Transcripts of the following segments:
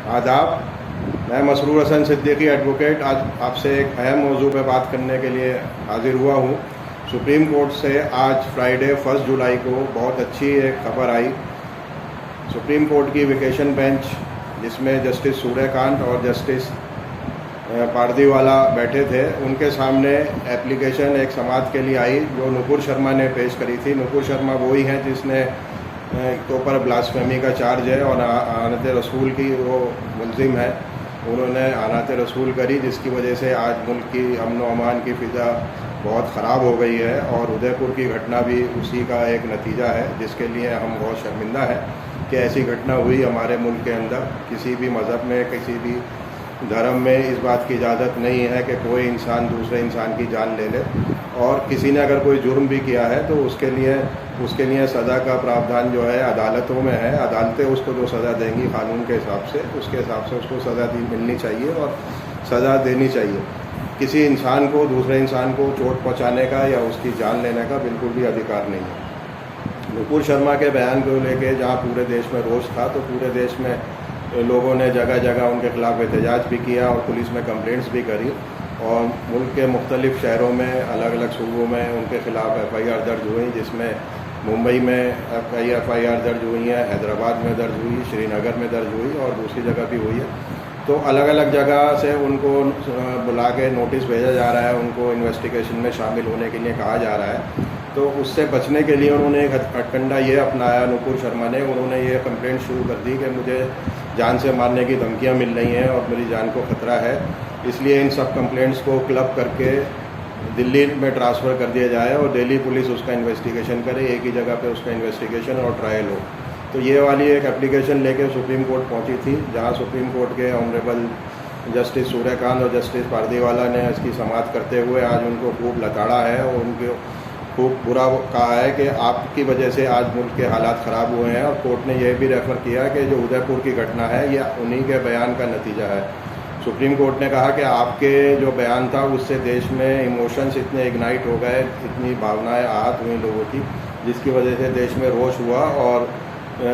आदाब। मैं मसरूर हसन सिद्दीकी एडवोकेट आज आपसे एक अहम मौजू पर बात करने के लिए हाजिर हुआ हूँ। सुप्रीम कोर्ट से आज फ्राइडे 1 जुलाई को बहुत अच्छी एक खबर आई। सुप्रीम कोर्ट की वेकेशन बेंच, जिसमें जस्टिस सूर्यकांत और जस्टिस पारदीवाला बैठे थे, उनके सामने एप्लीकेशन एक समाअत के लिए आई जो नुपुर शर्मा ने पेश करी थी। नुपुर शर्मा वही हैं जिसने के ऊपर ब्लास्फेमी का चार्ज है और आनत रसूल की वो मुलजिम है। उन्होंने आनत रसूल करी, जिसकी वजह से आज मुल्क की अमन व अमान की फ़िज़ा बहुत ख़राब हो गई है और उदयपुर की घटना भी उसी का एक नतीजा है, जिसके लिए हम बहुत शर्मिंदा हैं कि ऐसी घटना हुई हमारे मुल्क के अंदर। किसी भी मज़हब में, किसी भी धर्म में इस बात की इजाज़त नहीं है कि कोई इंसान दूसरे इंसान की जान ले ले, और किसी ने अगर कोई जुर्म भी किया है तो उसके लिए सज़ा का प्रावधान जो है अदालतों में है। अदालतें उसको जो सज़ा देंगी कानून के हिसाब से, उसके हिसाब से उसको सज़ा मिलनी चाहिए और सज़ा देनी चाहिए। किसी इंसान को दूसरे इंसान को चोट पहुंचाने का या उसकी जान लेने का बिल्कुल भी अधिकार नहीं है। नुपुर शर्मा के बयान को लेके जहां पूरे देश में रोष था, तो पूरे देश में लोगों ने जगह जगह उनके खिलाफ एहतजाज भी किया और पुलिस में कंप्लेंट्स भी करी, और मुल्क के मुख्तलिफ़ शहरों में, अलग अलग सूबों में उनके खिलाफ FIR दर्ज हुई, जिसमें मुंबई में कई FIR दर्ज हुई हैं, हैदराबाद में दर्ज हुई, श्रीनगर में दर्ज हुई और दूसरी जगह भी हुई है। तो अलग अलग जगह से उनको बुला के नोटिस भेजा जा रहा है, उनको इन्वेस्टिगेशन में शामिल होने के लिए कहा जा रहा है। तो उससे बचने के लिए उन्होंने एक हथकंडा ये अपनाया, नुपुर शर्मा ने। उन्होंने ये कंप्लेंट शुरू कर दी कि मुझे जान से मारने की धमकियाँ मिल रही हैं और मेरी जान को ख़तरा है, इसलिए इन सब कंप्लेंट्स को क्लब करके दिल्ली में ट्रांसफ़र कर दिया जाए और दिल्ली पुलिस उसका इन्वेस्टिगेशन करे, एक ही जगह पे उसका इन्वेस्टिगेशन और ट्रायल हो। तो ये वाली एक एप्लीकेशन लेके सुप्रीम कोर्ट पहुंची थी, जहां सुप्रीम कोर्ट के ऑनरेबल जस्टिस सूर्यकांत और जस्टिस पारदीवाला ने इसकी समाअत करते हुए आज उनको खूब लताड़ा है और उनको खूब बुरा कहा है कि आपकी वजह से आज मुल्क के हालात ख़राब हुए हैं। और कोर्ट ने यह भी रेफ़र किया कि जो उदयपुर की घटना है ये उन्हीं के बयान का नतीजा है। सुप्रीम कोर्ट ने कहा कि आपके जो बयान था उससे देश में इमोशंस इतने इग्नाइट हो गए, इतनी भावनाएं आहत हुई लोगों की, जिसकी वजह से देश में रोष हुआ और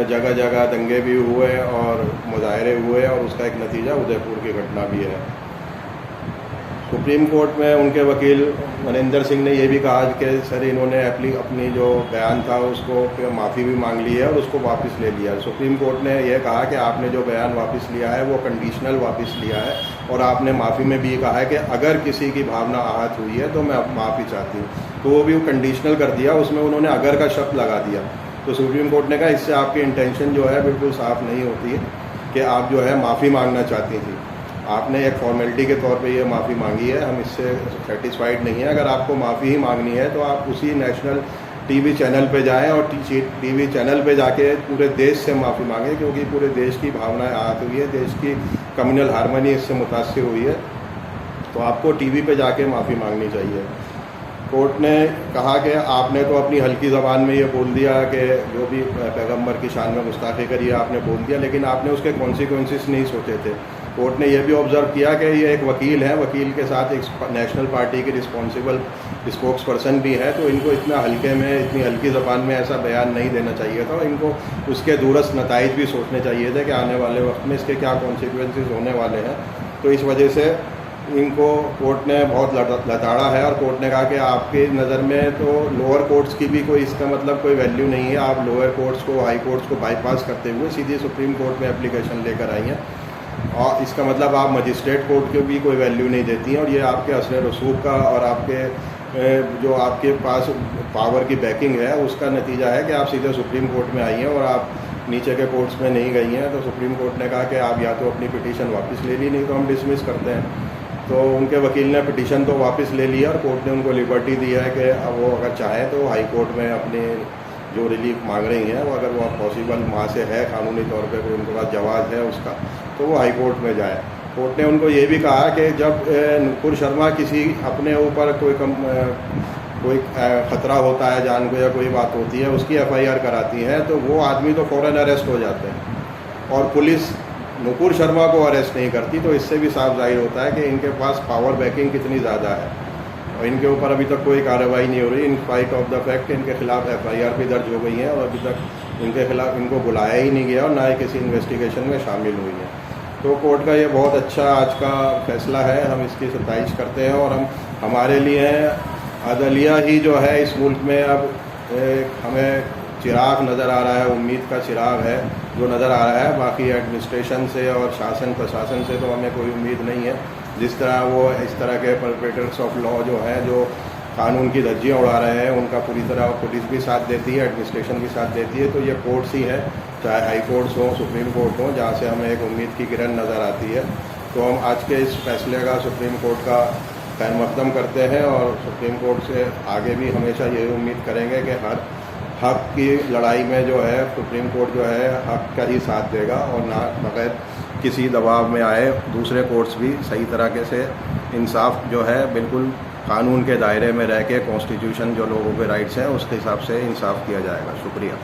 जगह जगह दंगे भी हुए और मुजाहरे हुए, और उसका एक नतीजा उदयपुर की घटना भी है। सुप्रीम कोर्ट में उनके वकील मनिंदर सिंह ने यह भी कहा कि सर इन्होंने अपनी जो बयान था उसको माफ़ी भी मांग ली है और उसको वापस ले लिया। सुप्रीम कोर्ट ने यह कहा कि आपने जो बयान वापस लिया है वो कंडीशनल वापस लिया है, और आपने माफ़ी में भी कहा है कि अगर किसी की भावना आहत हुई है तो मैं माफ़ी चाहती हूँ। तो वो भी वो कंडीशनल कर दिया, उसमें उन्होंने अगर का शब्द लगा दिया। तो सुप्रीम कोर्ट ने कहा इससे आपकी इंटेंशन जो है बिल्कुल साफ़ नहीं होती है कि आप जो है माफ़ी मांगना चाहती थी। आपने एक फॉर्मेलिटी के तौर पे ये माफ़ी मांगी है, हम इससे सेटिस्फाइड नहीं है। अगर आपको माफ़ी ही मांगनी है तो आप उसी नेशनल टीवी चैनल पे जाएं और टीवी चैनल पे जाके पूरे देश से माफ़ी मांगें, क्योंकि पूरे देश की भावनाएं आहत हुई है, देश की कम्युनल हार्मनी इससे मुतासिर हुई है। तो आपको टीवी पे जाके माफ़ी मांगनी चाहिए। कोर्ट ने कहा कि आपने तो अपनी हल्की ज़बान में ये बोल दिया कि जो भी पैगंबर की शान में गुस्ताखी करी आपने बोल दिया, लेकिन आपने उसके कॉन्सिक्वेंसेस नहीं सोचे थे। कोर्ट ने यह भी ऑब्ज़र्व किया कि ये एक वकील है, वकील के साथ एक नेशनल पार्टी के रिस्पॉन्सिबल स्पोक्स पर्सन भी है, तो इनको इतना हल्के में, इतनी हल्की ज़बान में ऐसा बयान नहीं देना चाहिए था। इनको उसके दूरस्थ नताइज भी सोचने चाहिए थे कि आने वाले वक्त में इसके क्या कॉन्सिक्वेंसेस होने वाले हैं। तो इस वजह से इनको कोर्ट ने बहुत लताड़ा है, और कोर्ट ने कहा कि आपकी नज़र में तो लोअर कोर्ट्स की भी कोई इसका मतलब कोई वैल्यू नहीं है। आप लोअर कोर्ट्स को, हाई कोर्ट्स को बाईपास करते हुए सीधे सुप्रीम कोर्ट में एप्लीकेशन लेकर आई हैं, और इसका मतलब आप मजिस्ट्रेट कोर्ट की भी कोई वैल्यू नहीं देती हैं। और ये आपके असर रसूख का और आपके जो आपके पास पावर की बैकिंग है उसका नतीजा है कि आप सीधे सुप्रीम कोर्ट में आई हैं और आप नीचे के कोर्ट्स में नहीं गई हैं। तो सुप्रीम कोर्ट ने कहा कि आप या तो अपनी पिटीशन वापस ले ली, नहीं तो हम डिसमिस करते हैं। तो उनके वकील ने पिटीशन तो वापस ले लिया और कोर्ट ने उनको लिबर्टी दी है कि वो अगर चाहें तो हाई कोर्ट में अपनी जो रिलीफ मांग रही हैं वो, अगर वो पॉसिबल वहाँ से है कानूनी तौर पे, कोई उनके पास जवाब है उसका, तो वो हाई कोर्ट में जाए। कोर्ट ने उनको ये भी कहा कि जब नुपुर शर्मा किसी अपने ऊपर कोई ख़तरा होता है जान को, या कोई बात होती है, उसकी FIR कराती है, तो वो आदमी तो फ़ौरन अरेस्ट हो जाते हैं, और पुलिस नुपुर शर्मा को अरेस्ट नहीं करती। तो इससे भी साफ जाहिर होता है कि इनके पास पावर बैकिंग कितनी ज़्यादा है, और इनके ऊपर अभी तक कोई कार्रवाई नहीं हो रही, in spite of the fact इनके खिलाफ FIR भी दर्ज हो गई हैं और अभी तक इनके खिलाफ इनको बुलाया ही नहीं गया और ना ही किसी इन्वेस्टिगेशन में शामिल हुई है। तो कोर्ट का ये बहुत अच्छा आज का फैसला है, हम इसकी सताइश करते हैं। और हम हमारे लिए अदलिया ही जो है इस मुल्क में अब हमें चिराग नज़र आ रहा है, उम्मीद का चिराग है जो नज़र आ रहा है। बाकी एडमिनिस्ट्रेशन से और शासन प्रशासन से तो हमें कोई उम्मीद नहीं है। जिस तरह वो इस तरह के परपेट्रेटर्स ऑफ लॉ जो हैं, जो कानून की धज्जियाँ उड़ा रहे हैं, उनका पूरी तरह पुलिस भी साथ देती है, एडमिनिस्ट्रेशन भी साथ देती है। तो ये कोर्ट्स ही है, चाहे हाई कोर्ट्स हों, सुप्रीम कोर्ट हो, जहाँ से हमें एक उम्मीद की किरण नज़र आती है। तो हम आज के इस फैसले का सुप्रीम कोर्ट का खैर मकदम करते हैं और सुप्रीम कोर्ट से आगे भी हमेशा यही उम्मीद करेंगे कि हर हक की लड़ाई में जो है सुप्रीम कोर्ट जो है हक का ही साथ देगा और ना बगैर किसी दबाव में आए। दूसरे कोर्ट्स भी सही तरीके से इंसाफ जो है बिल्कुल कानून के दायरे में रह के, कॉन्स्टिट्यूशन जो लोगों के राइट्स हैं उसके हिसाब से इंसाफ किया जाएगा। शुक्रिया।